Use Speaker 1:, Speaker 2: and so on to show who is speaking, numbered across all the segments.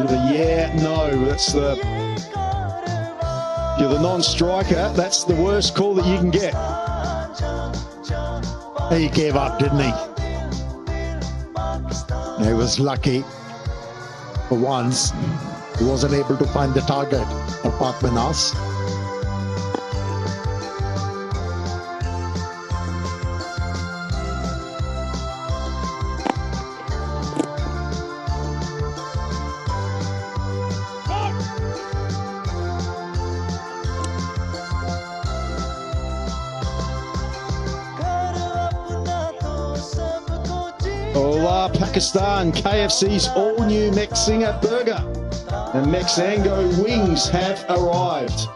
Speaker 1: Yeah, no, that's the... You're the non-striker, that's the worst call that you can get.
Speaker 2: He gave up, didn't he? He was lucky. For once, he wasn't able to find the target of Pak Vs Aus.
Speaker 1: Pakistan, KFC's all-new Mexinger burger and Mexango wings have arrived.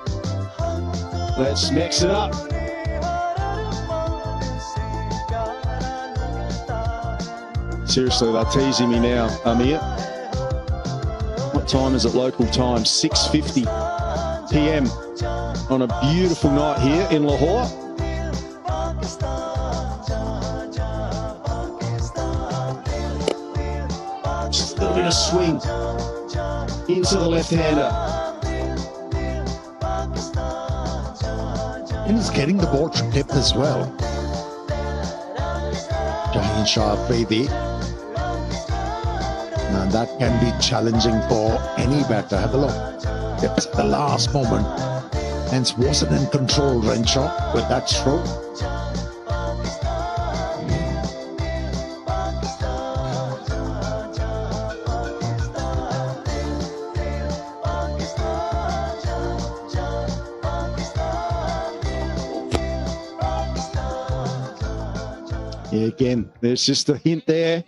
Speaker 1: Let's mix it up. Seriously, they're teasing me now, Amir. What time is it local time? 6:50 p.m. on a beautiful night here in Lahore. Just a little bit of swing into the left-hander.
Speaker 2: And he's getting the ball to tip as well. Jahin Shah Afridi. And that can be challenging for any batter. Have a look. It's the last moment. Hence wasn't in control, Renshaw, with that stroke.
Speaker 1: Yeah, again, there's just a hint there.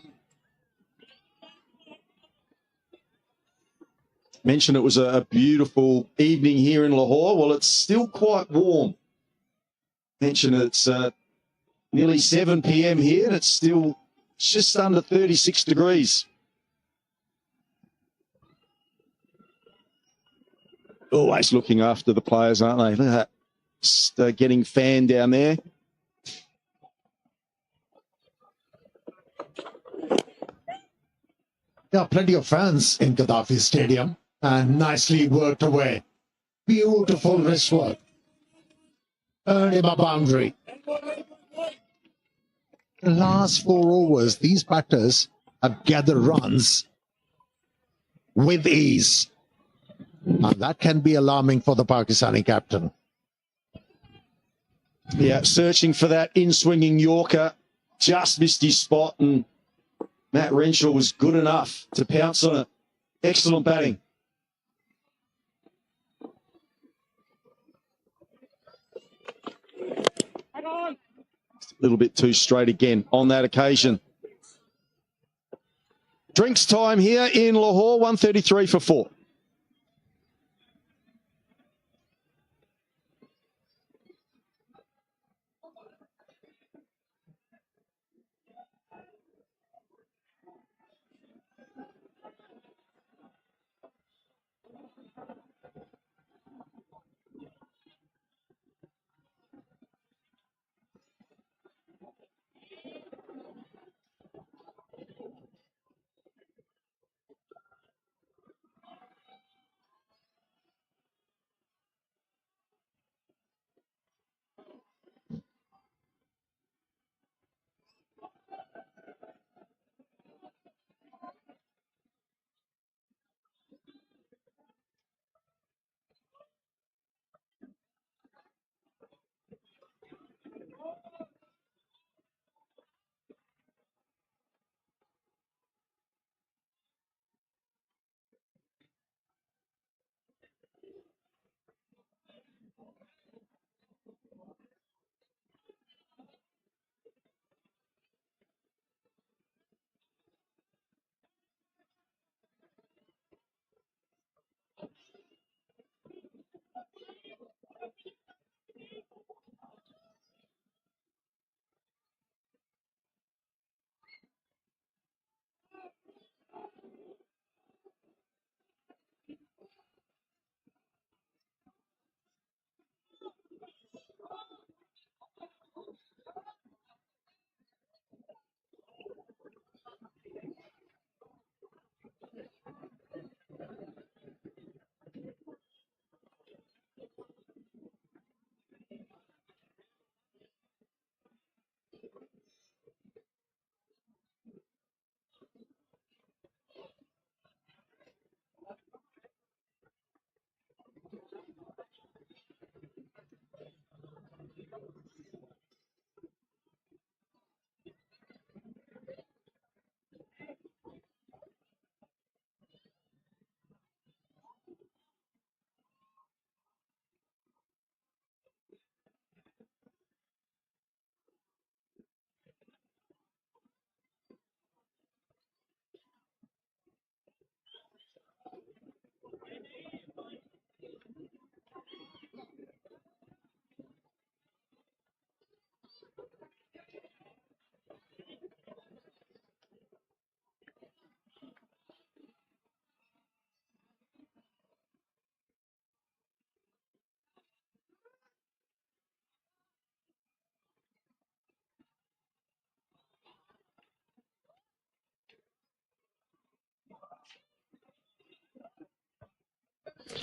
Speaker 1: Mentioned it was a beautiful evening here in Lahore. Well, it's still quite warm. Mentioned it's nearly 7 p.m. here, and it's still just under 36 degrees. Always looking after the players, aren't they? Look at that. Just getting fanned down there.
Speaker 2: There are plenty of fans in Gaddafi Stadium, and nicely worked away. Beautiful wrist work. Earned him a boundary. The last 4 overs, these batters have gathered runs with ease. And that can be alarming for the Pakistani captain.
Speaker 1: Yeah, searching for that in-swinging Yorker. Just missed his spot, and Matt Renshaw was good enough to pounce on it. Excellent batting. A little bit too straight again on that occasion. Drinks time here in Lahore, 1:33 for 4.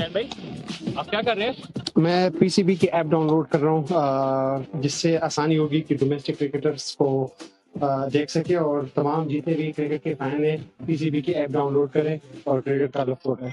Speaker 3: आप क्या कर रहे हैं?
Speaker 4: मैं PCB की app download कर रहा हूँ जिससे आसानी होगी कि डोमेस्टिक क्रिकेटर्स को देख सके और तमाम जितने भी क्रिकेट के फैन हैं पीसीबी की ऐप डाउनलोड करें और क्रिकेट का लुत्फ उठाएं।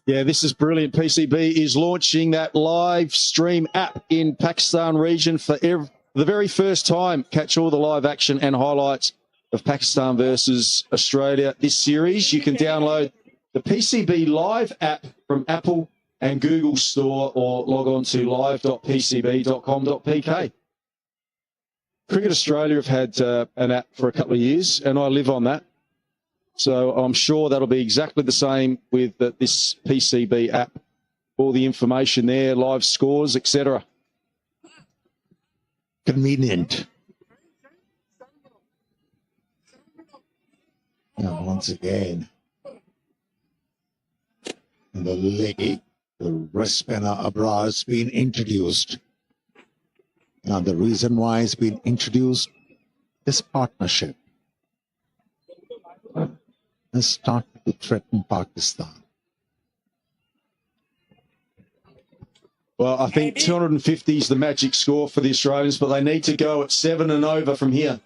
Speaker 1: Yeah, this is brilliant. PCB is launching that live stream app in Pakistan region for the very first time. Catch all the live action and highlights of Pakistan versus Australia this series. You can download the PCB Live app from Apple and Google Store or log on to live.pcb.com.pk. Cricket Australia have had an app for a couple of years, and I live on that. So I'm sure that'll be exactly the same with this PCB app. All the information there, live scores, etc.
Speaker 2: Convenient. And once again, the leg, the wrist spinner Abra has been introduced. Now the reason why it's been introduced, this partnership has started to threaten Pakistan.
Speaker 1: Well, I think 250 is the magic score for the Australians, but they need to go at 7 and over from here.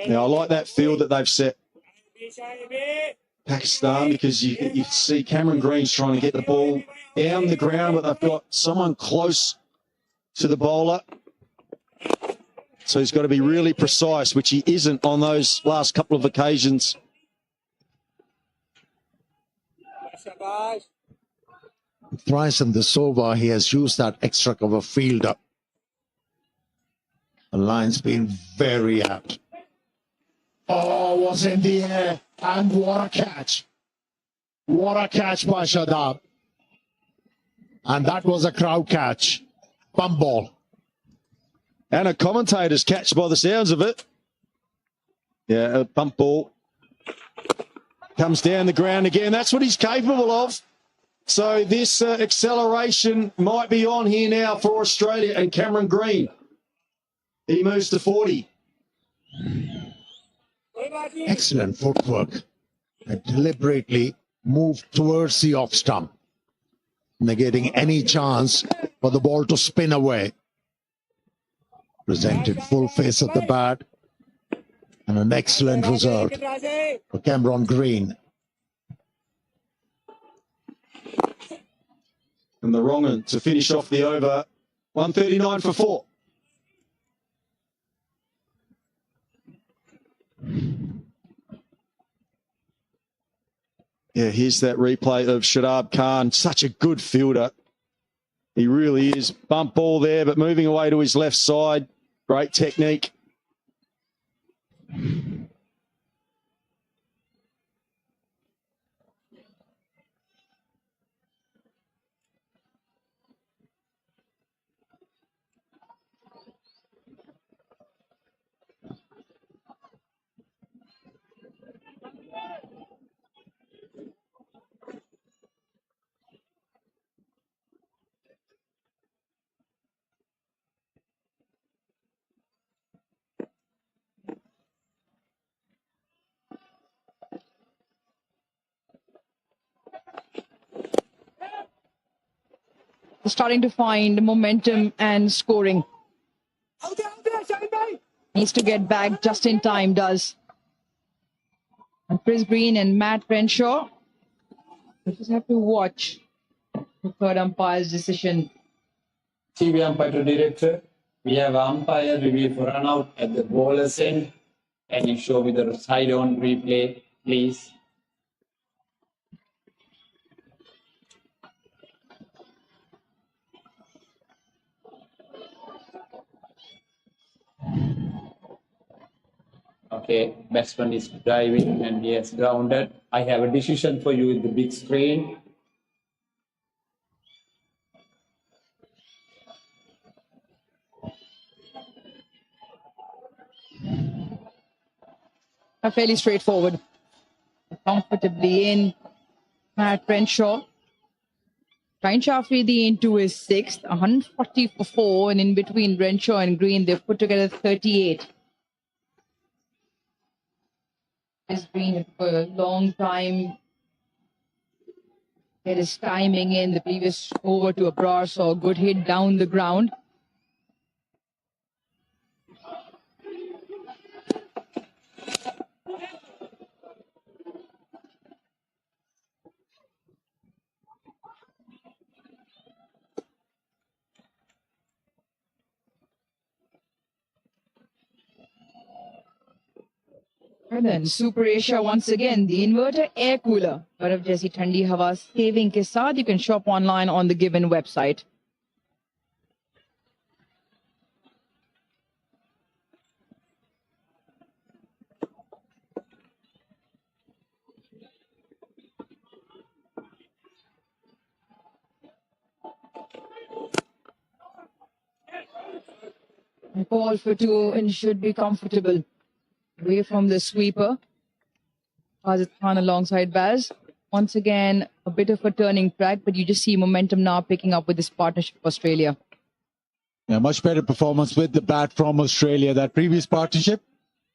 Speaker 1: Now, I like that field that they've set Pakistan, because you see Cameron Green's trying to get the ball down the ground, but they've got someone close to the bowler. So he's got to be really precise, which he isn't on those last couple of occasions.
Speaker 2: Thrice in this over, he has used that extra cover fielder. The line's been very apt. Oh, was in the air, and what a catch. What a catch by Shadab. And that was a crowd catch. Bum ball.
Speaker 1: And a commentator's catch by the sounds of it. Yeah, a bump ball. Comes down the ground again. That's what he's capable of. So this acceleration might be on here now for Australia and Cameron Green. He moves to 40.
Speaker 2: Excellent footwork. And deliberately moved towards the off stump, negating any chance for the ball to spin away. Presented full face of the bat. And an excellent result for Cameron Green.
Speaker 1: And the wrong one to finish off the over. 139 for 4. Yeah, here's that replay of Shadab Khan. Such a good fielder. He really is. Bump ball there, but moving away to his left side. Great technique.
Speaker 5: Starting to find momentum and scoring. Needs to get back just in time, does. And Chris Green and Matt Renshaw. We just have to watch the third umpire's decision.
Speaker 3: TV umpire to director. We have umpire review for run out at the bowler's end. Can you show me the side on replay, please? Okay, batsman is diving and he has grounded. I have a decision for you with the big screen.
Speaker 5: are fairly straightforward. Comfortably in, Matt Renshaw. Ryan Shafridi into his sixth, 140 for 4, and in between Renshaw and Green, they've put together 38. This Green for a long time. Get his timing in. The previous over to Abrar saw a good hit down the ground. And then Super Asia once again, the inverter air cooler. Baraf jaisi thandi hawa saving ke saath, you can shop online on the given website. Ball for 2 and should be comfortable. Away from the sweeper. Fazit Khan alongside Baz. Once again, a bit of a turning track, but you just see momentum now picking up with this partnership of Australia.
Speaker 2: Yeah, much better performance with the bat from Australia. That previous partnership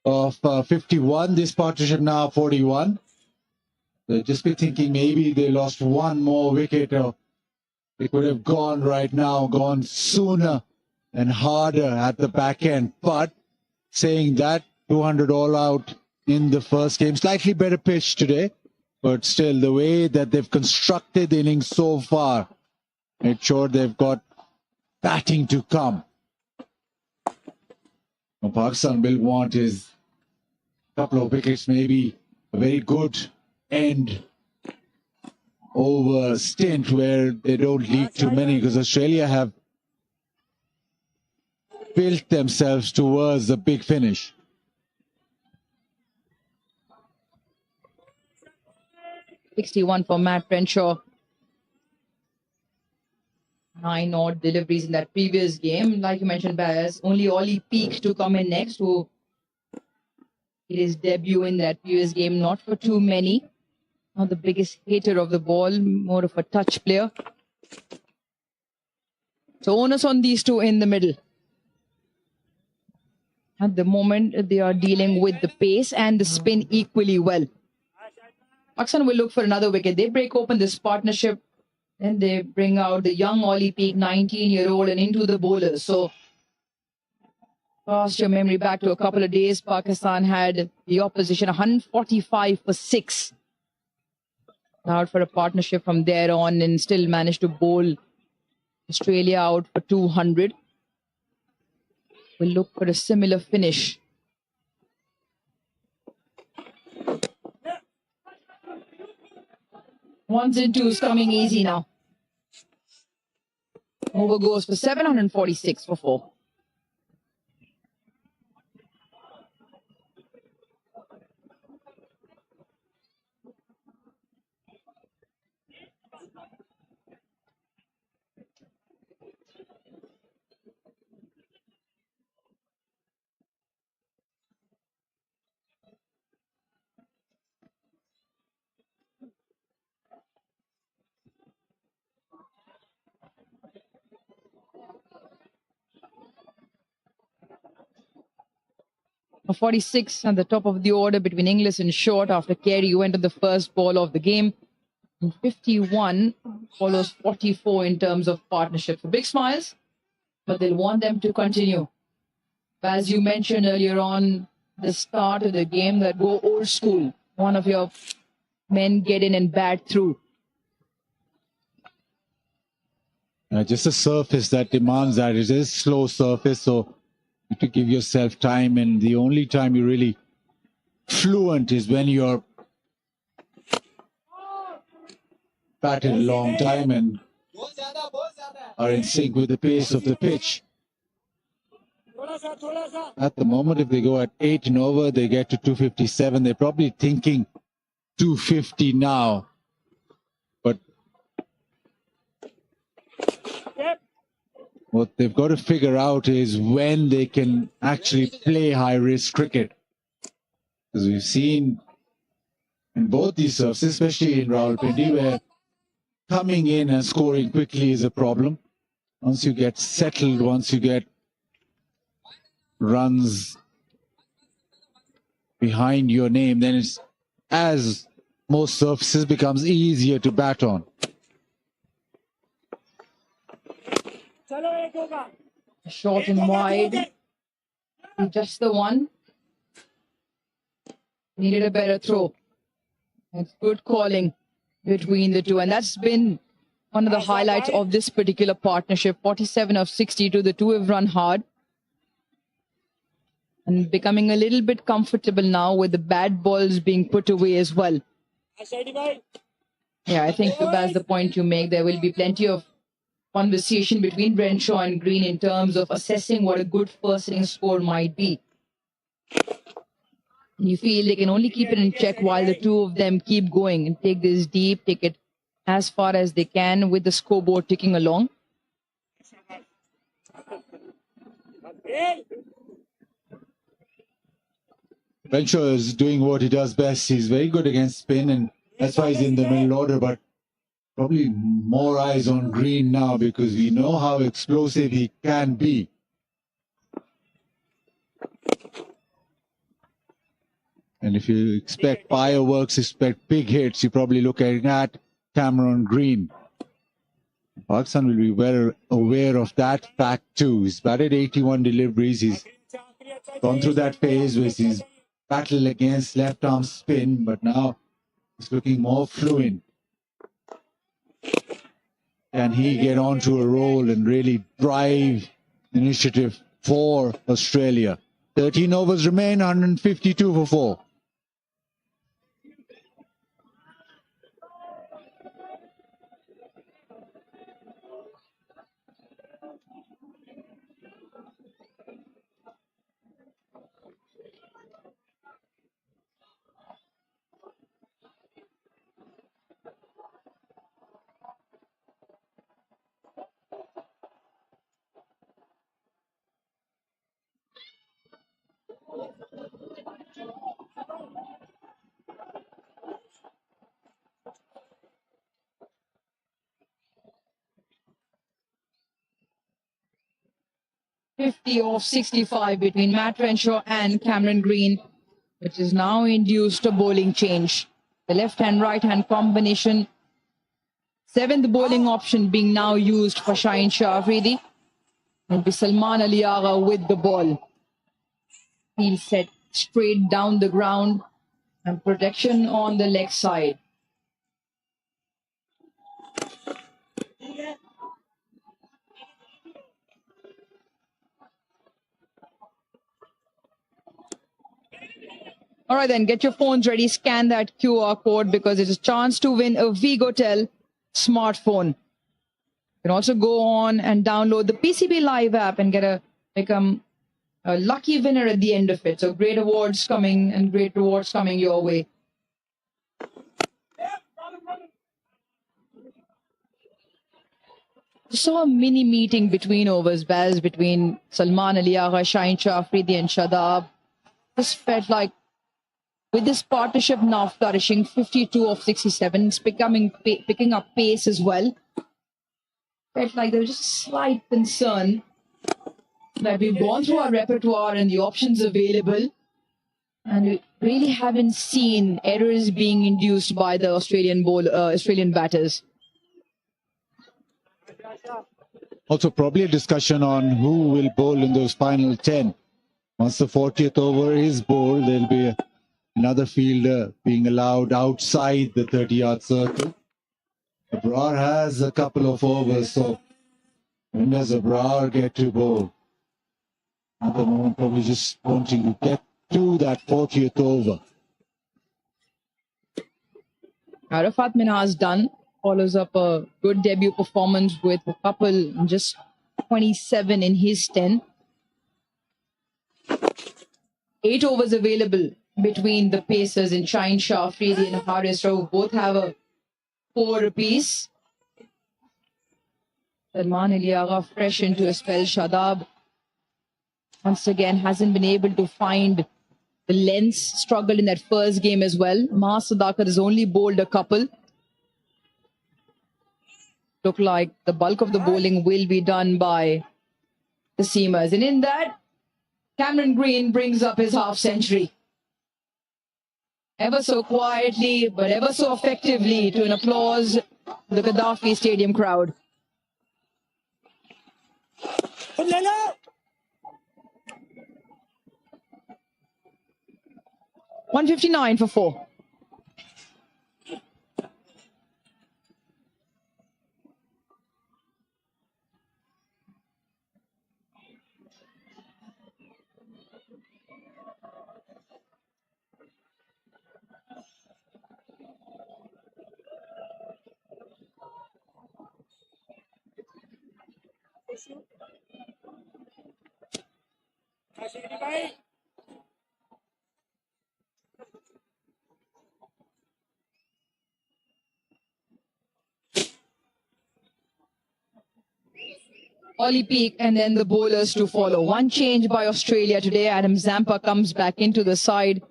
Speaker 2: of 51, this partnership now 41. They'll just be thinking maybe they lost one more wicket, or they could have gone right now, gone sooner and harder at the back end. But saying that, 200 all out in the first game. Slightly better pitch today, but still the way that they've constructed the innings so far, made sure they've got batting to come. What Pakistan will want is a couple of wickets, maybe a very good end over stint where they don't leak too many, because Australia have built themselves towards the big finish.
Speaker 5: .61 for Matt Renshaw. 9 odd deliveries in that previous game. Like you mentioned, Baz, only Ollie Peak to come in next, who did his debut in that previous game, not for too many. Not the biggest hitter of the ball, more of a touch player. So onus on these two in the middle. At the moment, they are dealing with the pace and the spin equally well. Pakistan will look for another wicket. They break open this partnership, and they bring out the young Ollie Peak, 19-year-old, and into the bowlers. So, cast your memory back to a couple of days. Pakistan had the opposition 145 for 6. Out for a partnership from there on, and still managed to bowl Australia out for 200. We'll look for a similar finish. Ones and twos coming easy now. Over goes for 746 for 4. A 46 at the top of the order between Inglis and Short after Carey went on the first ball of the game. And 51 follows 44 in terms of partnership. So big smiles, but they'll want them to continue. As you mentioned earlier on, the start of the game, that go old school. One of your men get in and bat through.
Speaker 2: Just a surface that demands that. It is slow surface, so you have to give yourself time, and the only time you're really fluent is when you're batted a long time and are in sync with the pace of the pitch. At the moment, if they go at 8 and over, they get to 257. They're probably thinking 250 now. But what they've got to figure out is when they can actually play high-risk cricket. Because we've seen in both these serves, especially in Rawalpindi, where coming in and scoring quickly is a problem. Once you get settled, once you get runs behind your name, then it's, as most surfaces, becomes easier to bat on.
Speaker 5: Short and wide. Just the one. Needed a better throw. It's good calling between the two. And that's been one of the highlights of this particular partnership. 47 of 62. The two have run hard. And becoming a little bit comfortable now with the bad balls being put away as well. Yeah, I think that's the point you make. There will be plenty of conversation between Renshaw and Green in terms of assessing what a good first inning score might be. You feel they can only keep it in check while the two of them keep going and take this deep, take it as far as they can with the scoreboard ticking along.
Speaker 2: Renshaw is doing what he does best. He's very good against spin, and that's why he's in the middle order. But probably more eyes on Green now, because we know how explosive he can be. And if you expect fireworks, expect big hits, you're probably looking at Cameron Green. Pakistan will be well aware of that fact too. He's batted 81 deliveries. He's gone through that phase where he's battled against left arm spin, but now he's looking more fluent. Can he get onto a roll and really drive initiative for Australia? 13 overs remain, 152 for 4.
Speaker 5: Of 65 between Matt Renshaw and Cameron Green, which has now induced a bowling change. The left-hand, right-hand combination. 7th bowling option being now used for Shaheen Shah Afridi. It'll be Salman Ali Agha with the ball. He'll set straight down the ground and protection on the leg side. All right, then, get your phones ready. Scan that QR code because it's a chance to win a Vigotel smartphone. You can also go on and download the PCB Live app and become a lucky winner at the end of it. So great awards coming and great rewards coming your way. Saw a mini meeting between overs, Baz, between Salman Ali Agha, Shaheen Shah Afridi and Shadab. Just felt like with this partnership now flourishing, 52 of 67, it's picking up pace as well. Felt like there was just a slight concern that we've gone through our repertoire and the options available, and we really haven't seen errors being induced by the Australian batters.
Speaker 2: Also, probably a discussion on who will bowl in those final 10. Once the 40th over is bowled, there'll be another fielder being allowed outside the 30-yard circle. Abrar has a couple of overs, so when does Abrar get to bowl? At the moment, probably just wanting to get to that 40th over.
Speaker 5: Arafat Minhas done. Follows up a good debut performance with a couple, just 27 in his 10. 8 overs available between the pacers in Shaheen Shah Afridi and Haris Rauf. Both have a 4 apiece. Salman Ali Agha fresh into a spell. Shadab once again hasn't been able to find The length struggled in that first game as well. Mas Sadakat has only bowled a couple. Look like the bulk of the bowling will be done by the seamers. And in that, Cameron Green brings up his half century. Ever so quietly, but ever so effectively, to an applause the Gaddafi Stadium crowd. $159 for 4. Ollie Peak and then the bowlers to follow. One change by Australia today. Adam Zampa comes back into the side.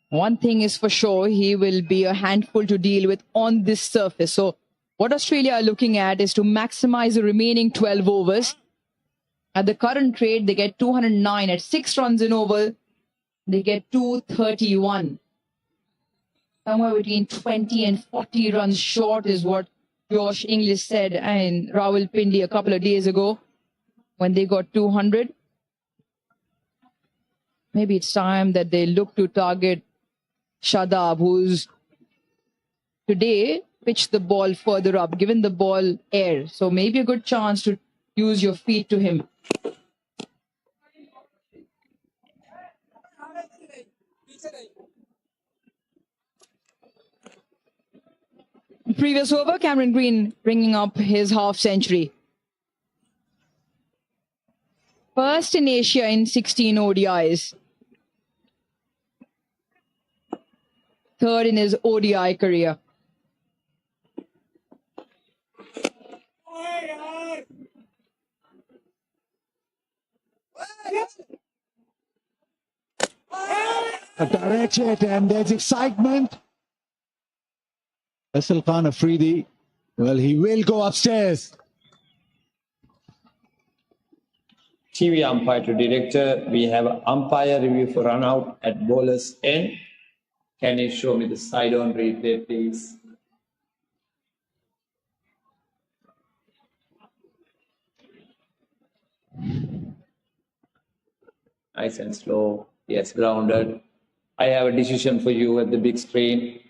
Speaker 5: One thing is for sure, he will be a handful to deal with on this surface. So what Australia are looking at is to maximize the remaining 12 overs. At the current rate, they get 209 at 6 runs in over. They get 231. Somewhere between 20 and 40 runs short is what Josh Inglis said and Rawalpindi a couple of days ago when they got 200. Maybe it's time that they look to target Shadab, who's today pitched the ball further up, given the ball air. So maybe a good chance to use your feet to him. Previous over, Cameron Green bringing up his half century. First in Asia in 16 ODIs. Third in his ODI career.
Speaker 2: A direct hit and there's excitement. Faisal Khan Afridi, well, he will go upstairs.
Speaker 3: TV umpire to director, we have an umpire review for run out at bowler's end. Can you show me the side on replay, please? Nice and slow. Yes, grounded. I have a decision for you at the big screen.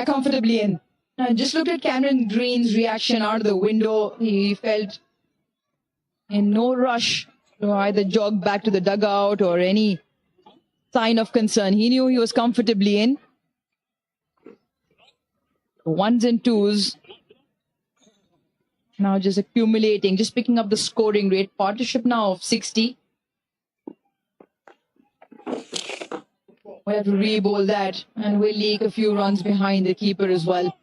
Speaker 5: Comfortably in. I just looked at Cameron Green's reaction out of the window. He felt in no rush to either jog back to the dugout or any sign of concern. He knew he was comfortably in. Ones and twos. Now just accumulating, just picking up the scoring rate. Partnership now of 60. We'll have to re-bowl that and we'll leak a few runs behind the keeper as well.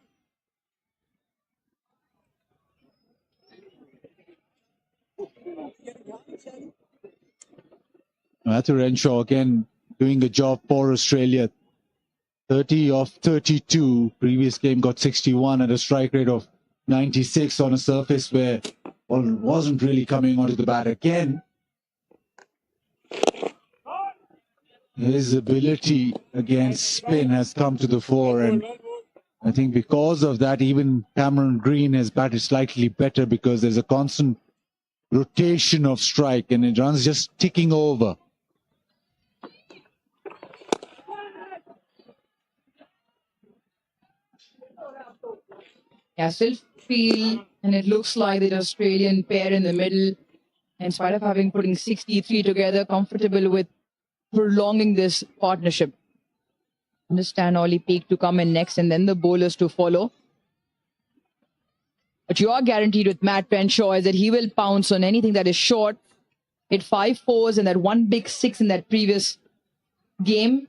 Speaker 2: Matthew Renshaw again doing a job for Australia. 30 of 32. Previous game got 61 at a strike rate of 96 on a surface where well, wasn't really coming onto the bat again. His ability against spin has come to the fore, and I think because of that, even Cameron Green has batted slightly better because there's a constant rotation of strike and it runs just ticking over.
Speaker 5: Yeah, still feel, and it looks like the Australian pair in the middle, in spite of having putting 63 together, comfortable with prolonging this partnership. Understand Ollie Peak to come in next and then the bowlers to follow. But you are guaranteed with Matt Renshaw is that he will pounce on anything that is short. Hit 5 fours and that one big 6 in that previous game.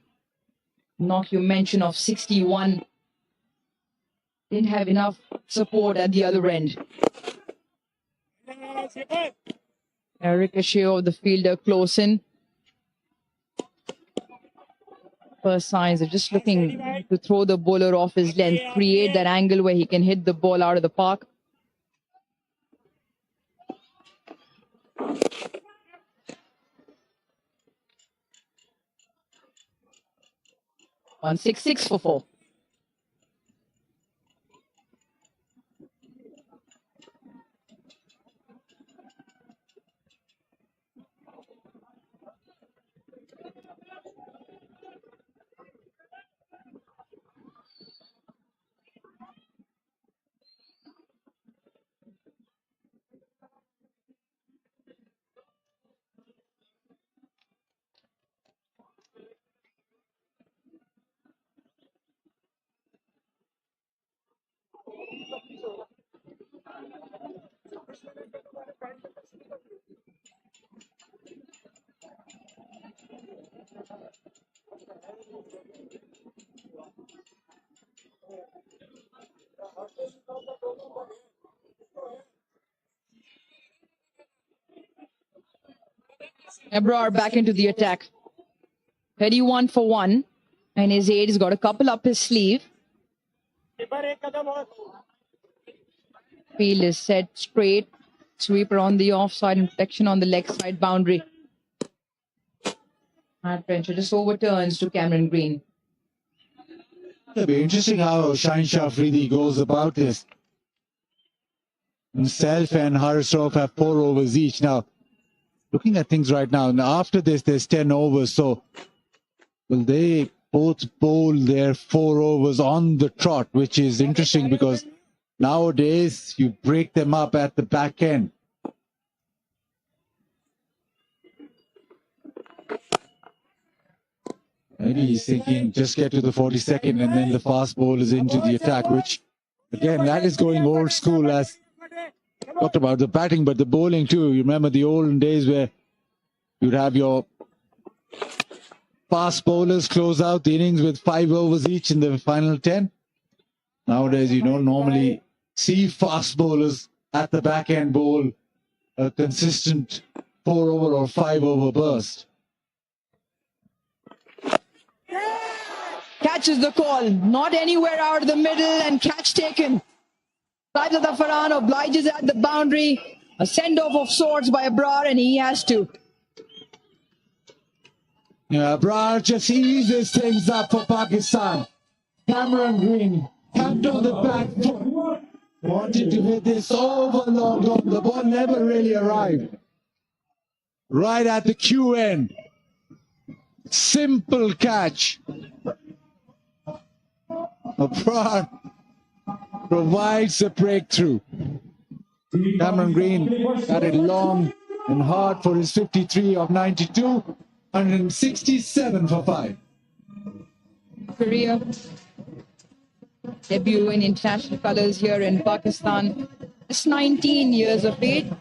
Speaker 5: Not you mention of 61. Didn't have enough support at the other end. A ricochet of the fielder close in. First signs of just looking to throw the bowler off his length, create that angle where he can hit the ball out of the park. On 6 for 4. Ebrar back into the attack. 31 for 1. And his aide has got a couple up his sleeve. Field is set straight. Sweeper on the offside and protection on the leg side boundary. Matt Pressure just overturns to Cameron Green.
Speaker 2: It'll be interesting how Shah Afridi goes about this. Himself and Harisov have 4 overs each. Now, looking at things right now, and after this, there's 10 overs. So, will they both bowl their 4 overs on the trot, which is interesting because nowadays you break them up at the back end. Maybe he's thinking just get to the 42nd and then the fast ball is into the attack, which again, that is going old school as talked about the batting, but the bowling too. You remember the olden days where you'd have your fast bowlers close out the innings with 5 overs each in the final 10. Nowadays, you don't normally see fast bowlers at the back end bowl a consistent 4 over or 5 over burst.
Speaker 5: Catches the call, not anywhere out of the middle, and catch taken. Saeed Farhan obliges at the boundary. A send-off of sorts by Abrar, and he has to.
Speaker 2: Yeah, Abrar just eases things up for Pakistan. Cameron Green tapped on the back foot. Wanted to hit this over long on. The ball never really arrived. Right at the Q end. Simple catch. Abrar provides a breakthrough. Cameron Green got it long and hard for his 53 of 92, 167 for 5.
Speaker 5: Career debut in international colours here in Pakistan. Just 19 years of age.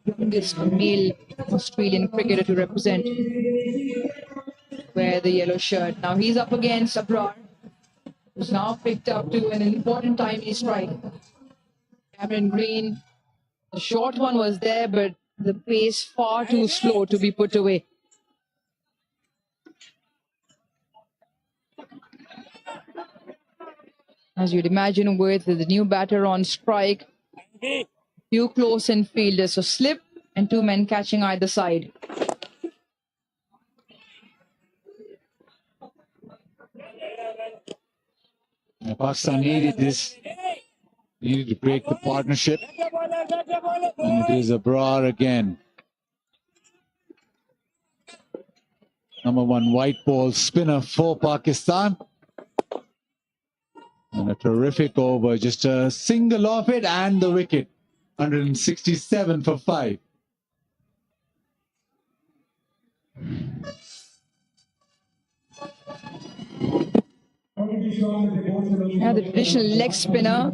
Speaker 5: Youngest male Australian cricketer to represent. Wear the yellow shirt. Now he's up against Abrar, who's now picked up to an important timely strike. Cameron Green, the short one was there, but the pace far too slow to be put away. As you'd imagine, with the new batter on strike, few close-in fielders, so slip and 2 men catching either side.
Speaker 2: Pakistan needed this. Needed to break the partnership. And it is Abrar again. Number 1 white ball spinner for Pakistan. And a terrific over. Just a single off it and the wicket. 167 for 5.
Speaker 5: Yeah, the traditional leg spinner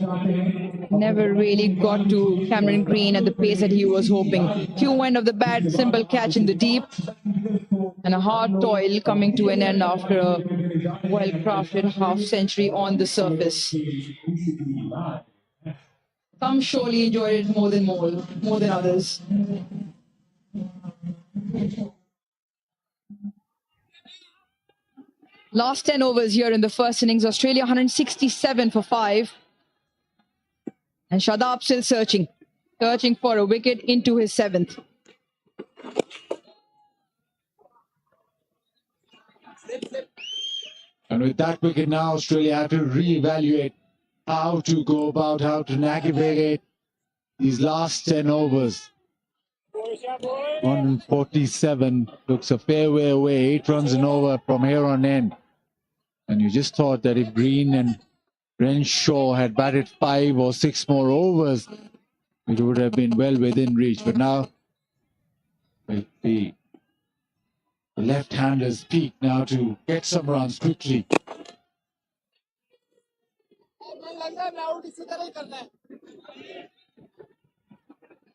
Speaker 5: never really got to Cameron Green at the pace that he was hoping. Q end of the bat, simple catch in the deep. And a hard toil coming to an end after a well-crafted half-century on the surface. Some surely enjoyed it more than others. Last 10 overs here in the first innings. Australia 167 for 5. And Shadab still searching for a wicket into his 7th.
Speaker 2: And with that wicket now, Australia have to reevaluate how to go about, how to navigate these last 10 overs. 147 looks a fair way away, 8 runs an over from here on in. And you just thought that if Green and Renshaw had batted 5 or 6 more overs, it would have been well within reach. But now, the left-handers peak now to get some runs quickly.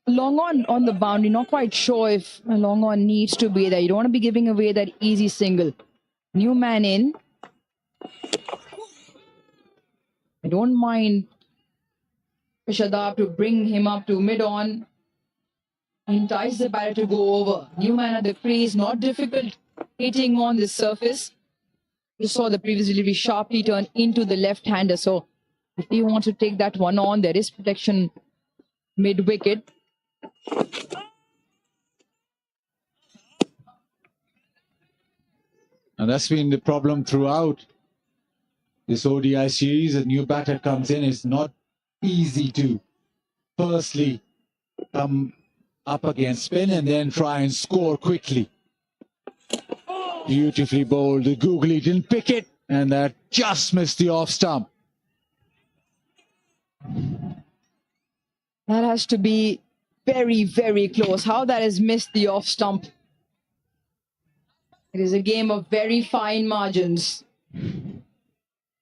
Speaker 5: Long on the boundary, not quite sure if a long on needs to be there. You don't want to be giving away that easy single. New man in. I don't mind Shadab to bring him up to mid-on. Entice the batter to go over. New man at the crease, not difficult hitting on the surface. You saw the previous delivery sharply turn into the left-hander. So if he wants to take that one on, there is protection mid-wicket.
Speaker 2: And that's been the problem throughout this ODI series. A new batter comes in, it's not easy to firstly come up against spin and then try and score quickly. Beautifully bowled. The googly didn't pick it, and that just missed the off stump.
Speaker 5: That has to be very, very close. How that has missed the off stump. It is a game of very fine margins.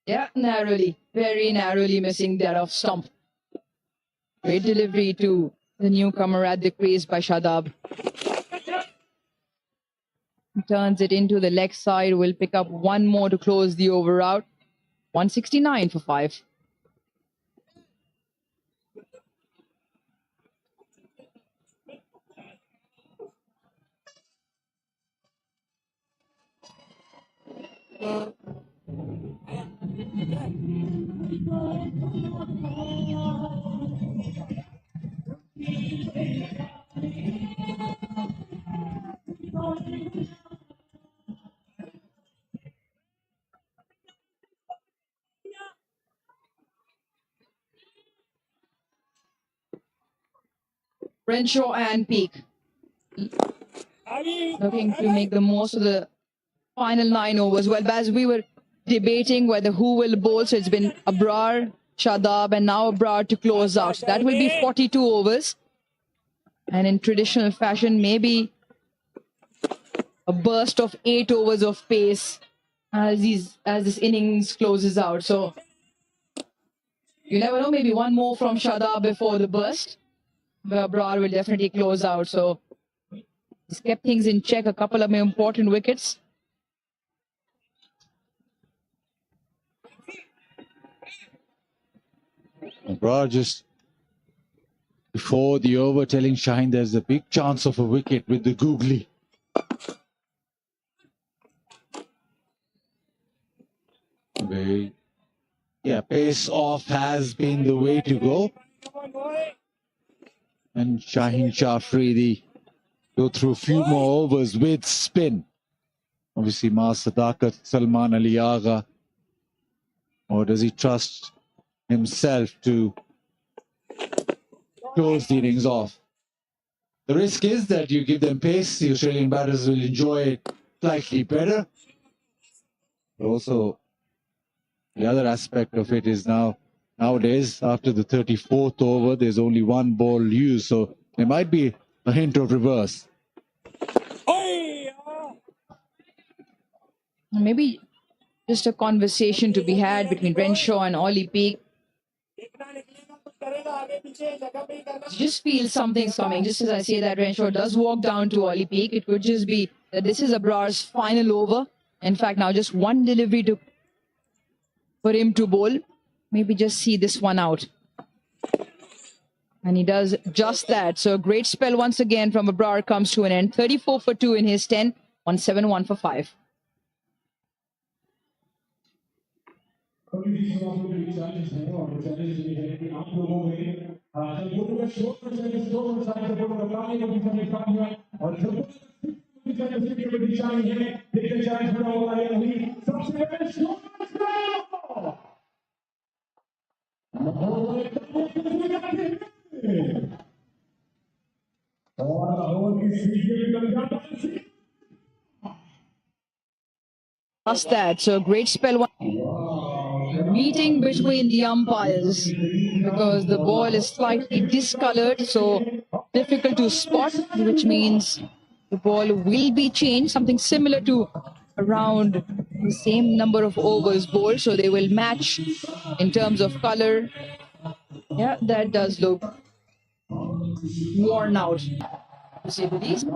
Speaker 5: Yeah, narrowly, very narrowly missing that off stump. Great delivery to the newcomer at the crease by Shadab. Turns it into the leg side. Will pick up one more to close the over out. 169 for 5. Renshaw and Peak looking to make the most of the final 9 overs. Well, as we were debating whether who will bowl, so it's been Abrar, Shadab, and now Abrar to close out. So that will be 42 overs. And in traditional fashion, maybe a burst of 8 overs of pace as this innings closes out. So you never know, maybe one more from Shadab before the burst. Abrar will definitely close out. So he's kept things in check, a couple of important wickets.
Speaker 2: Abrar just before the over telling Shaheen there's a big chance of a wicket with the googly. Yeah, pace off has been the way to go. And Shaheen Shah Afridi go through a few more overs with spin. Obviously, Ma Sadakat, Salman Ali Agha. Or does he trust himself to close the innings off? The risk is that you give them pace, the Australian batters will enjoy it slightly better. But also, the other aspect of it is nowadays, after the 34th over, there's only one ball used, so there might be a hint of reverse.
Speaker 5: Maybe just a conversation to be had between Renshaw and Ollie Peak. Just feel something's coming. Just as I say that, Renshaw does walk down to Ollie Peak. It could just be that this is Abrar's final over. In fact, now just one delivery for him to bowl. Maybe just see this one out. And he does just that. So a great spell once again from Abrar comes to an end. 34 for 2 in his 10. 171 for 5. Just that. So a great spell. Meeting between the umpires because the ball is slightly discolored, so difficult to spot, which means the ball will be changed, something similar to around the same number of overs bowled, so they will match in terms of color. Yeah, that does look worn out, to say the least.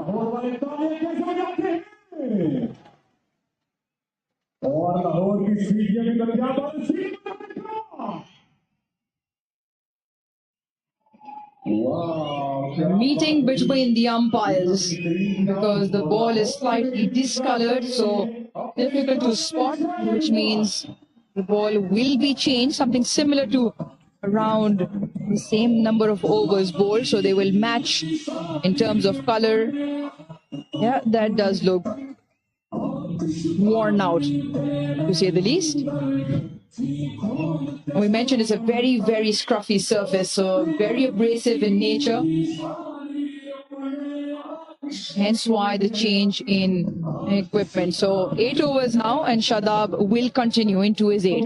Speaker 5: Meeting between the umpires because the ball is slightly discolored, so difficult to spot, which means the ball will be changed, something similar to around the same number of overs bowled, so they will match in terms of color. Yeah, that does look worn out, to say the least. We mentioned it's a very, very scruffy surface, so very abrasive in nature. Hence why the change in equipment. So 8 overs now, and Shadab will continue into his 8.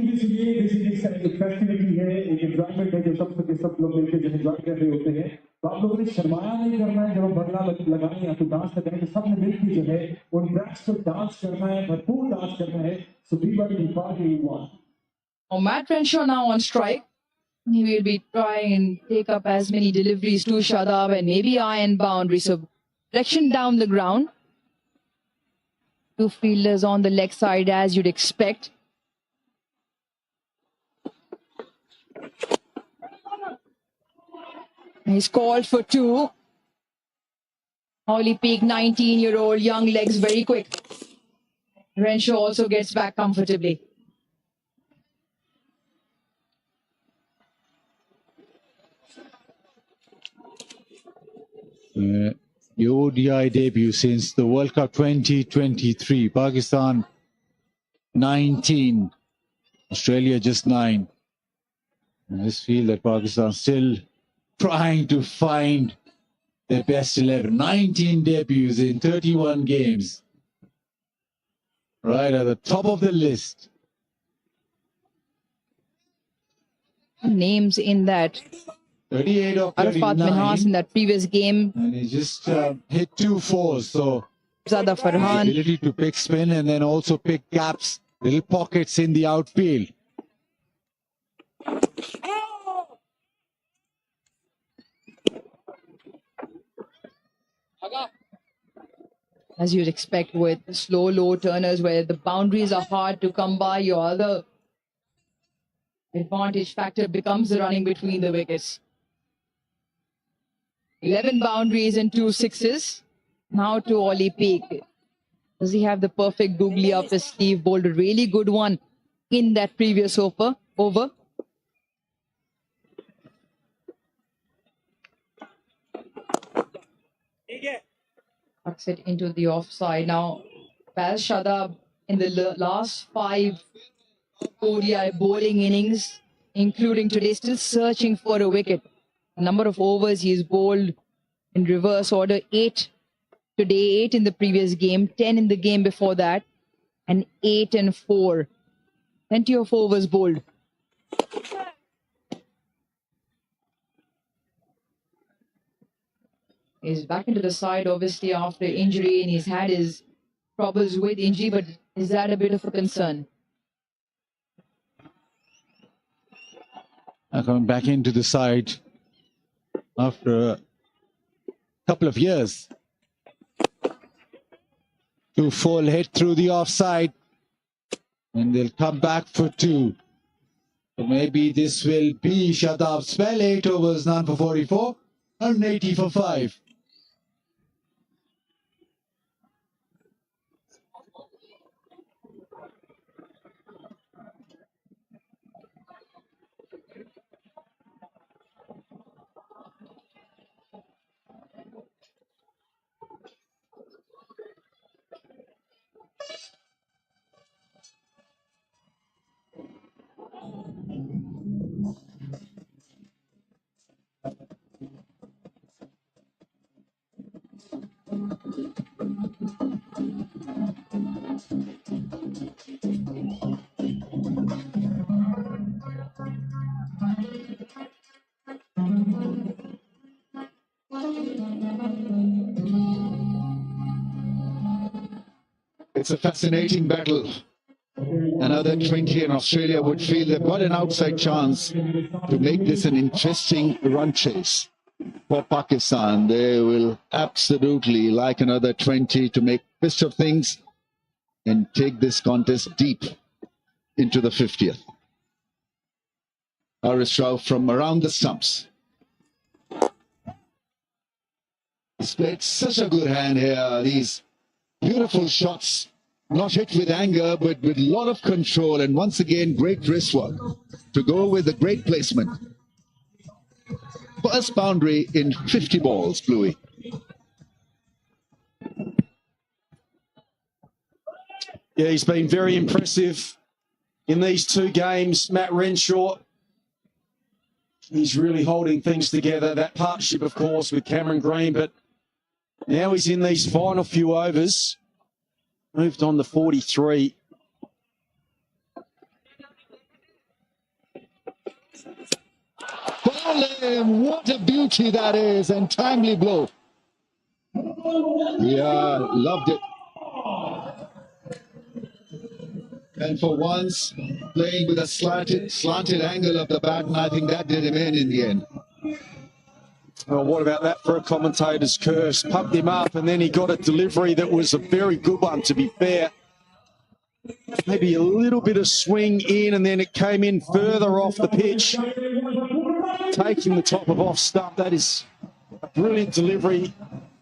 Speaker 6: आप लोगों ने शर्माया नहीं करना है जब हम बदला लगाएं या तो डांस लगाएं तो सबने मिलकर जो है उन ट्रैक्स पर डांस करना है भरपूर डांस करना है so be ready to party one.
Speaker 5: Matt Renshaw now on strike. He will be trying and take up as many deliveries to Shadab and maybe iron boundary. So direction down the ground. Two fielders on the leg side as you'd expect. He's called for 2. Holly Peak, 19-year-old, young legs, very quick. Renshaw also gets back comfortably.
Speaker 7: The ODI debut since the World Cup 2023. Pakistan 19, Australia just 9. I just feel that Pakistan still trying to find their best 11. 19 debuts in 31 games. Right at the top of the list.
Speaker 5: Names in that.
Speaker 7: 38 of 39.
Speaker 5: Arafat Minhas in that previous game.
Speaker 7: And he just hit 2 fours. So
Speaker 5: Zada Farhan.
Speaker 7: Ability to pick spin and then also pick gaps, little pockets in the outfield.
Speaker 5: As you'd expect with slow, low turners where the boundaries are hard to come by, your other advantage factor becomes the running between the wickets. 11 boundaries and 2 sixes. Now to Oli Peak. Does he have the perfect googly up his sleeve? Bowled a really good one in that previous over. Tucks it into the offside. Now, Paz Shadab in the last 5 ODI bowling innings, including today, still searching for a wicket. Number of overs he's bowled in reverse order. 8 today, 8 in the previous game, 10 in the game before that, and 8 and 4. Plenty of overs bowled. He's back into the side, obviously, after injury, and he's had his troubles with injury, but is that a bit of a concern?
Speaker 7: Coming back into the side after a couple of years. to full hit through the offside. And they'll come back for 2. So maybe this will be Shadab's spell. 8 overs, none for 44, 180 for 5.
Speaker 1: It's a fascinating battle. Another 20 and Australia would feel they've got an outside chance to make this an interesting run chase for Pakistan. They will absolutely like another 20 to make best of things and take this contest deep into the 50th. Haris Rao from around the stumps. He's played such a good hand here. These beautiful shots, not hit with anger, but with a lot of control. And once again, great wrist work to go with a great placement. First boundary in 50 balls, Bluey.
Speaker 8: Yeah, he's been very impressive in these 2 games. Matt Renshaw, he's really holding things together. That partnership, of course, with Cameron Green, but now he's in these final few overs. Moved on to 43.
Speaker 1: Bowling, what a beauty that is, and timely blow. Yeah, loved it. And for once, playing with a slanted angle of the bat, and I think that did him in the end.
Speaker 8: Well, what about that for a commentator's curse? Pumped him up, and then he got a delivery that was a very good one, to be fair. Maybe a little bit of swing in, and then it came in further off the pitch, taking the top of off stump. That is a brilliant delivery.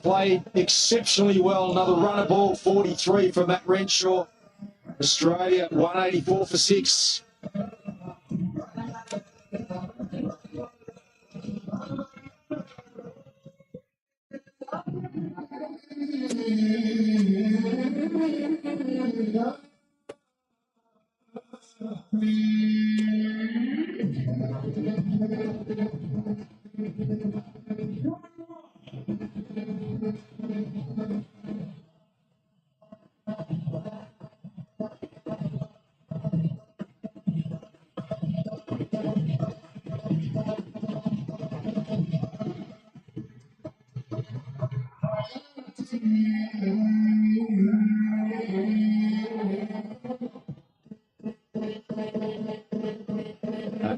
Speaker 8: Played exceptionally well. Another runner ball, 43 for Matt Renshaw. Australia, 184 for 6.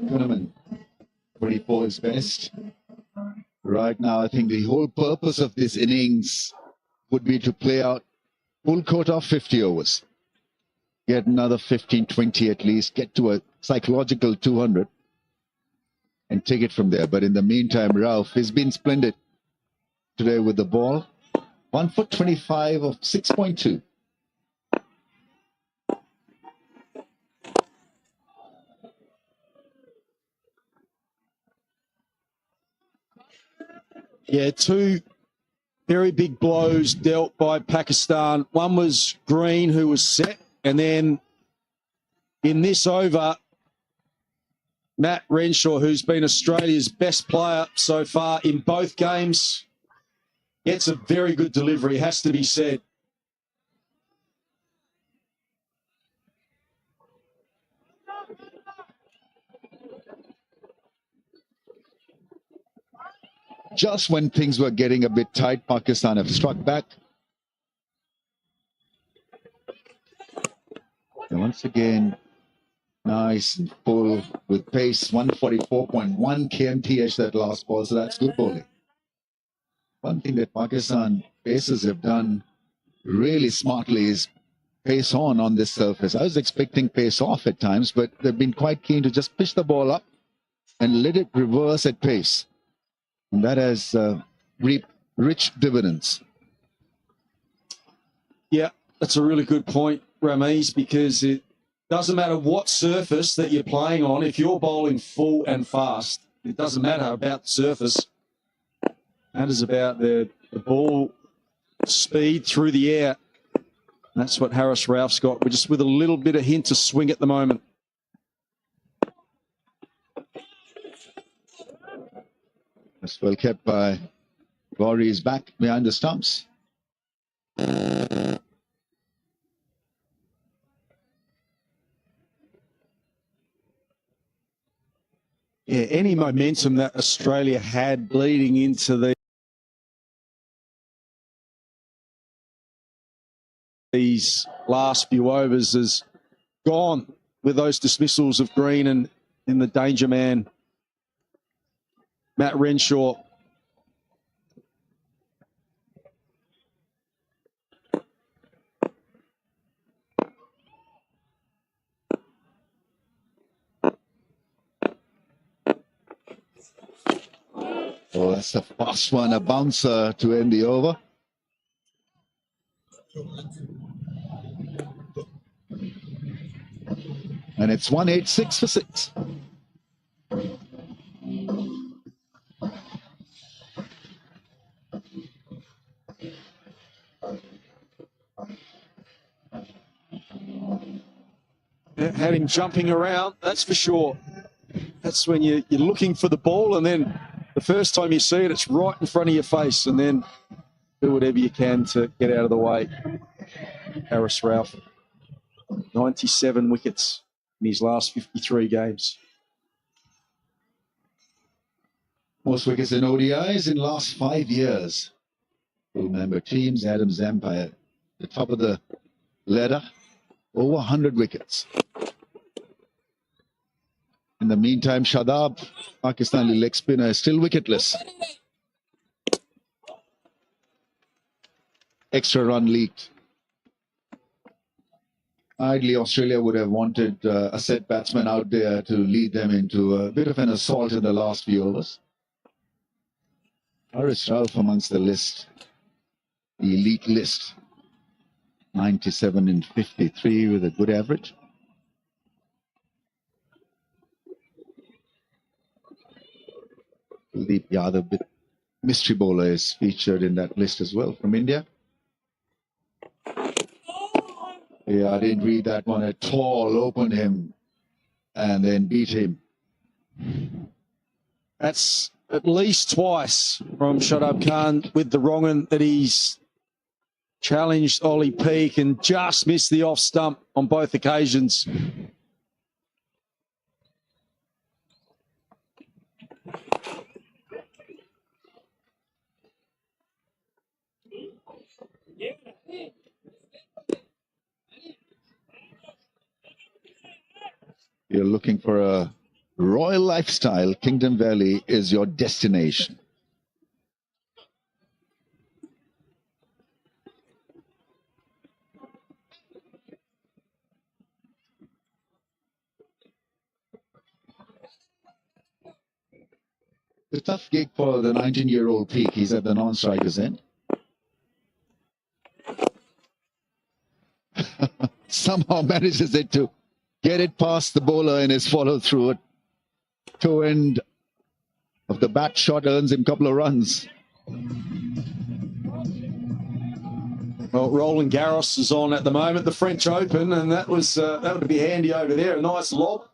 Speaker 1: Tournament 24 is best. Right now, I think the whole purpose of this innings would be to play out full quota of 50 overs. Get another 15, 20 at least, get to a psychological 200 and take it from there. But in the meantime, Ralph has been splendid today with the ball. 1 foot 25 of 6.2.
Speaker 8: Yeah, 2 very big blows dealt by Pakistan. One was Green, who was set, and then in this over, Matt Renshaw, who's been Australia's best player so far in both games, gets a very good delivery, has to be said.
Speaker 1: Just when things were getting a bit tight, Pakistan have struck back. And once again, nice and full with pace, 144.1 kmth that last ball, so that's good bowling. One thing that Pakistan pacers have done
Speaker 7: really smartly is pace on this surface. I was expecting pace off at times, but they've been quite keen to just pitch the ball up and let it reverse at pace. And that has reaped rich dividends.
Speaker 8: Yeah, that's a really good point, Ramiz, because it doesn't matter what surface that you're playing on. If you're bowling full and fast, it doesn't matter about the surface. That is about the ball speed through the air. That's what Haris Rauf's got. We're just with a little bit of hint to swing at the moment.
Speaker 7: That's well kept by Gauri's back behind the stumps.
Speaker 8: Yeah, any momentum that Australia had leading into these last few overs is gone with those dismissals of Green and in the danger man, Matt Renshaw.
Speaker 7: Oh, that's a fast one, a bouncer to end the over. And it's 186 for 6.
Speaker 8: Had him jumping around, that's for sure. That's when you're looking for the ball, and then the first time you see it, it's right in front of your face, and then do whatever you can to get out of the way. Haris Rauf, 97 wickets in his last 53 games.
Speaker 7: Most wickets in ODIs in last 5 years. Remember, teams, Adams Empire, the top of the ladder, over 100 wickets. In the meantime, Shadab, Pakistani leg spinner, is still wicketless. Extra run leaked. Ideally, Australia would have wanted a set batsman out there to lead them into a bit of an assault in the last few overs. Haris Rauf amongst the list, the elite list. 97 in 53 with a good average. Kuldeep Yadav, mystery bowler, is featured in that list as well from India. Yeah, I didn't read that one at all. Opened him and then beat him.
Speaker 8: That's at least twice from Shadab Khan with the wrong one that he's challenged Ollie Peak and just missed the off stump on both occasions.
Speaker 7: You're looking for a royal lifestyle, Kingdom Valley is your destination. It's a tough gig for the 19-year-old Peak. He's at the non-striker's end. Somehow manages it to get it past the bowler in his follow-through. Toe end of the bat shot earns him a couple of runs.
Speaker 8: Well, Roland Garros is on at the moment, the French Open, and that would be handy over there. A nice lob.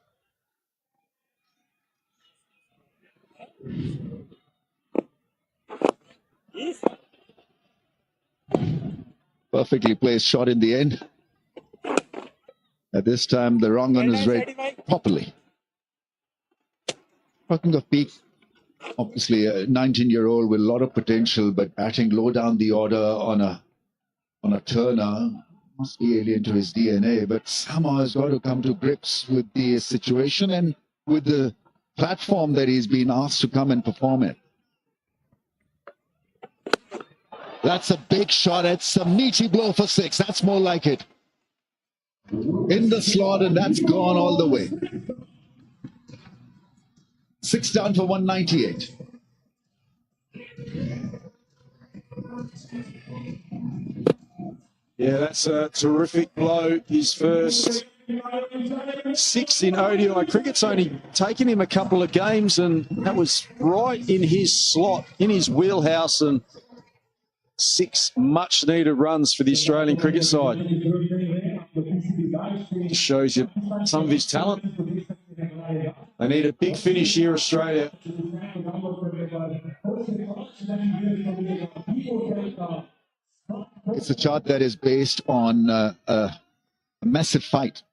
Speaker 7: Perfectly placed shot in the end. At this time, the wrong one is read properly. Talking of Peak, obviously a 19-year-old with a lot of potential, but batting low down the order on a turner must be alien to his DNA, but somehow has got to come to grips with the situation and with the platform that he's been asked to come and perform at.
Speaker 2: That's a big shot. It's a meaty blow for 6. That's more like it. In the slot, and that's gone all the way. 6 down for 198.
Speaker 8: Yeah, that's a terrific blow. His first 6 in ODI cricket's only taken him a couple of games, and that was right in his slot, in his wheelhouse, and 6 much-needed runs for the Australian cricket side. Just shows you some of his talent. They need a big finish here, Australia.
Speaker 2: It's a chart that is based on a massive fight.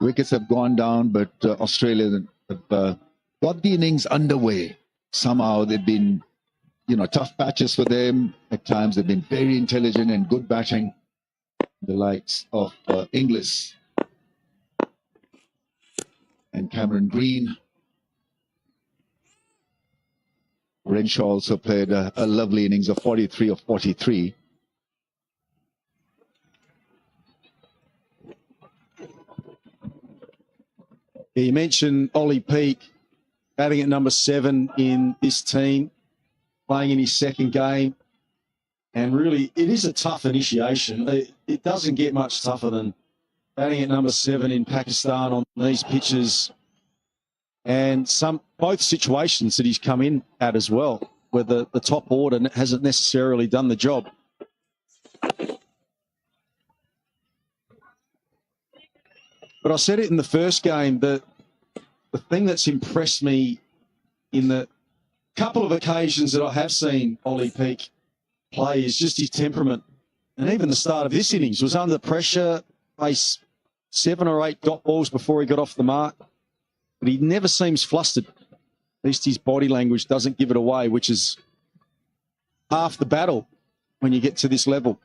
Speaker 2: Wickets have gone down, but Australia have got the innings underway. Somehow they've been, tough patches for them. At times they've been very intelligent and good batting. The likes of Inglis and Cameron Green. Renshaw also played a lovely innings of 43 of 43.
Speaker 8: Yeah, you mentioned Ollie Peake batting at number 7 in this team, playing in his second game. And really, it is a tough initiation. It doesn't get much tougher than batting at number 7 in Pakistan on these pitches. And both situations that he's come in at as well, where the top order hasn't necessarily done the job. But I said it in the first game that the thing that's impressed me in the couple of occasions that I have seen Ollie Peake play is just his temperament. And even the start of this innings was under pressure, faced 7 or 8 dot balls before he got off the mark. But he never seems flustered. At least his body language doesn't give it away, which is half the battle when you get to this level.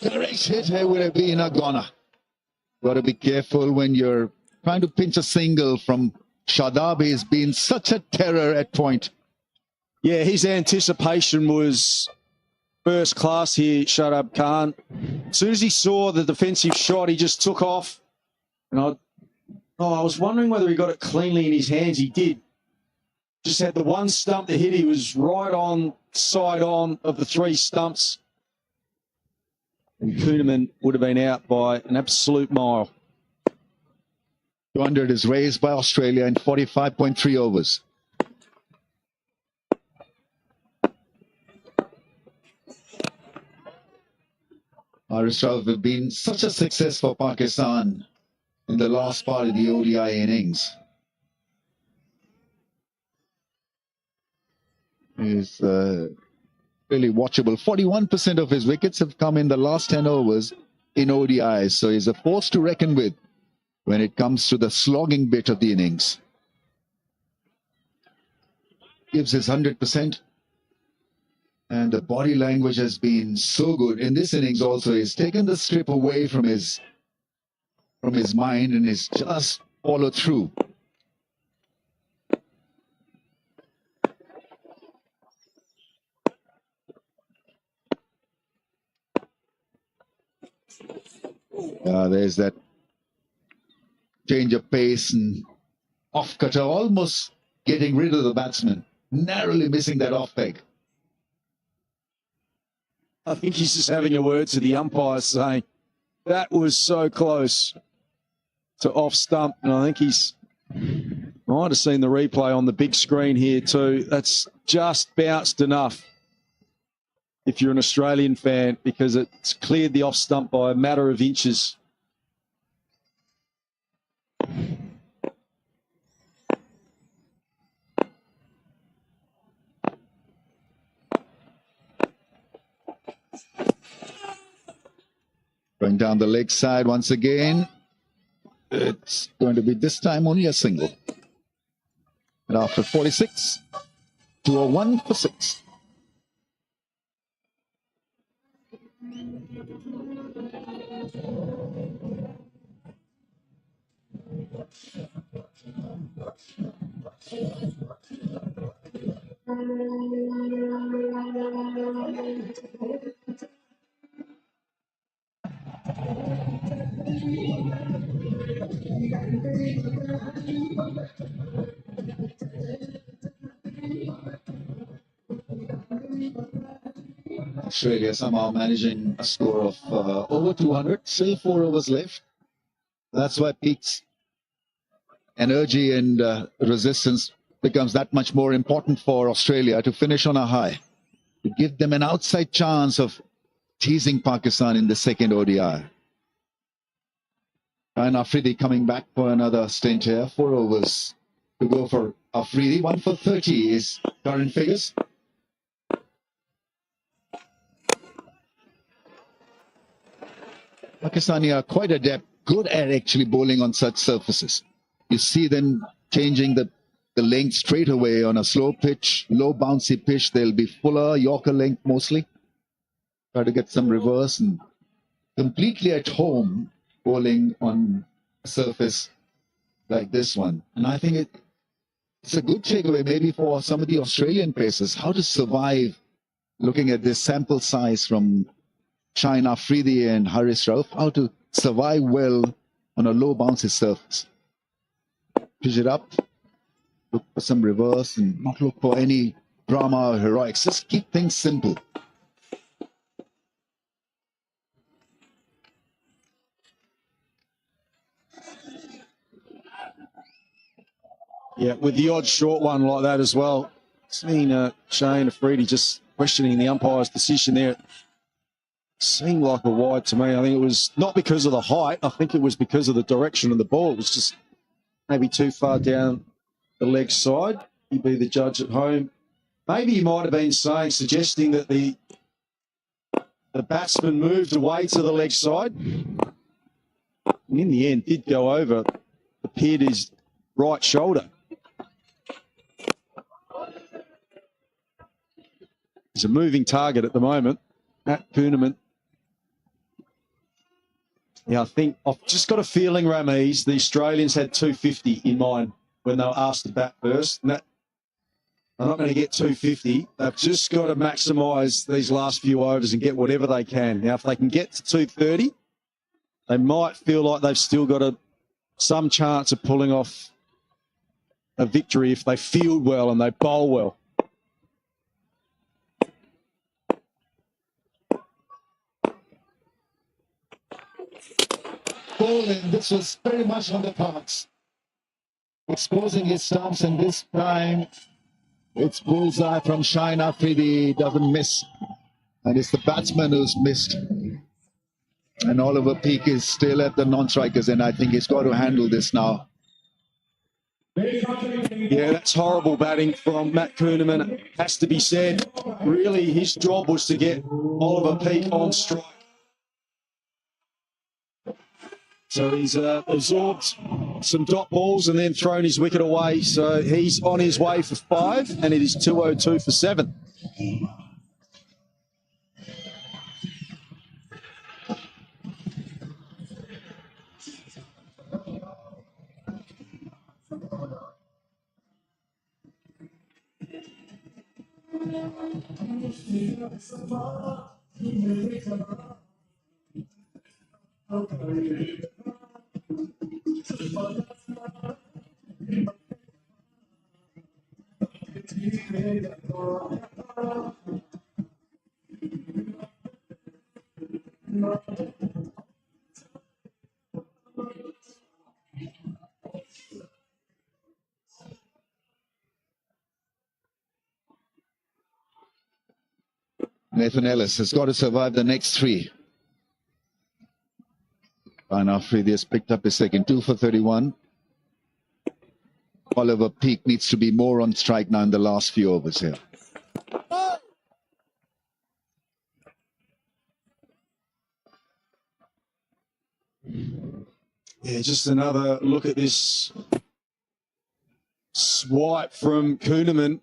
Speaker 2: Correct hit here would have been a goner. Got to be careful when you're trying to pinch a single from Shadab. He's been such a terror at point.
Speaker 8: Yeah, his anticipation was first class here, Shadab Khan. As soon as he saw the defensive shot, he just took off. And I was wondering whether he got it cleanly in his hands. He did. Just had the one stump that hit. He was right on, side on of the 3 stumps. And Kuhneman would have been out by an absolute mile.
Speaker 2: 200 is raised by Australia in 45.3 overs. Rauf have been such a success for Pakistan in the last part of the ODI innings. He's really watchable. 41% of his wickets have come in the last 10 overs in ODIs. So he's a force to reckon with when it comes to the slogging bit of the innings. Gives his 100%. And the body language has been so good. In this innings also, he's taken the strip away from his mind and he's just followed through. There's that change of pace and off cutter, almost getting rid of the batsman, narrowly missing that off peg.
Speaker 8: I think he's just having a word to the umpires saying, that was so close to off stump. And I think he's might have seen the replay on the big screen here too. That's just bounced enough if you're an Australian fan, because it's cleared the off stump by a matter of inches.
Speaker 2: Going down the leg side once again. It's going to be this time only a single. And after 46, 201 for 6.
Speaker 7: Australia somehow managing a score of over 200, still 4 overs left. That's why Peak's energy and resistance becomes that much more important for Australia to finish on a high, to give them an outside chance of teasing Pakistan in the second ODI. And Afridi coming back for another stint here. 4 overs to go for Afridi. 1 for 30 is current figures. Pakistani are quite adept, good at actually bowling on such surfaces. You see them changing the length straight away on a slow pitch, low bouncy pitch. They'll be fuller, Yorker length mostly. Try to get some reverse and completely at home bowling on a surface like this one. And I think it's a good takeaway maybe for some of the Australian pacers, how to survive looking at this sample size from Shine Afridi and Haris Rauf, how to survive well on a low bouncy surface. Pitch it up, look for some reverse and not look for any drama or heroics. Just keep things simple.
Speaker 8: Yeah, with the odd short one like that as well. Seen Shane Afridi just questioning the umpire's decision there. Seemed like a wide to me. I think it was not because of the height. I think it was because of the direction of the ball. It was just maybe too far down the leg side. He'd be the judge at home. Maybe he might have been suggesting that the batsman moved away to the leg side. And in the end, did go over, appeared his right shoulder. He's a moving target at the moment. Matt Kuhnemann. Yeah, I think I've just got a feeling, Ramiz, the Australians had 250 in mind when they were asked to bat first. And that, they're not going to get 250. They've just got to maximise these last few overs and get whatever they can. Now, if they can get to 230, they might feel like they've still got some chance of pulling off a victory if they field well and they bowl well.
Speaker 7: Bowling, this was very much on the cards. Exposing his stumps, and this time it's bullseye from Shine Afridi, doesn't miss. And it's the batsman who's missed. And Oliver Peak is still at the non-strikers, and I think he's got to handle this now.
Speaker 8: Yeah, that's horrible batting from Matt Kuhnemann. It has to be said. Really, his job was to get Oliver Peak on strike. So he's absorbed some dot balls and then thrown his wicket away. So he's on his way for 5, and it is 202 for 7.
Speaker 7: Nathan Ellis has got to survive the next 3. And Afridi has picked up his second, 2 for 31. Oliver Peak needs to be more on strike now in the last few overs here.
Speaker 8: Yeah, just another look at this swipe from Kuhnemann.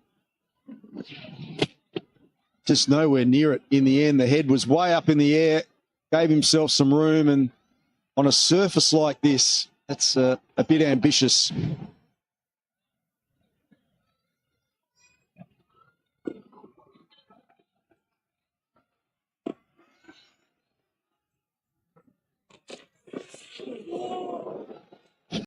Speaker 8: Just nowhere near it in the end. The head was way up in the air, gave himself some room, and on a surface like this, That's a bit ambitious.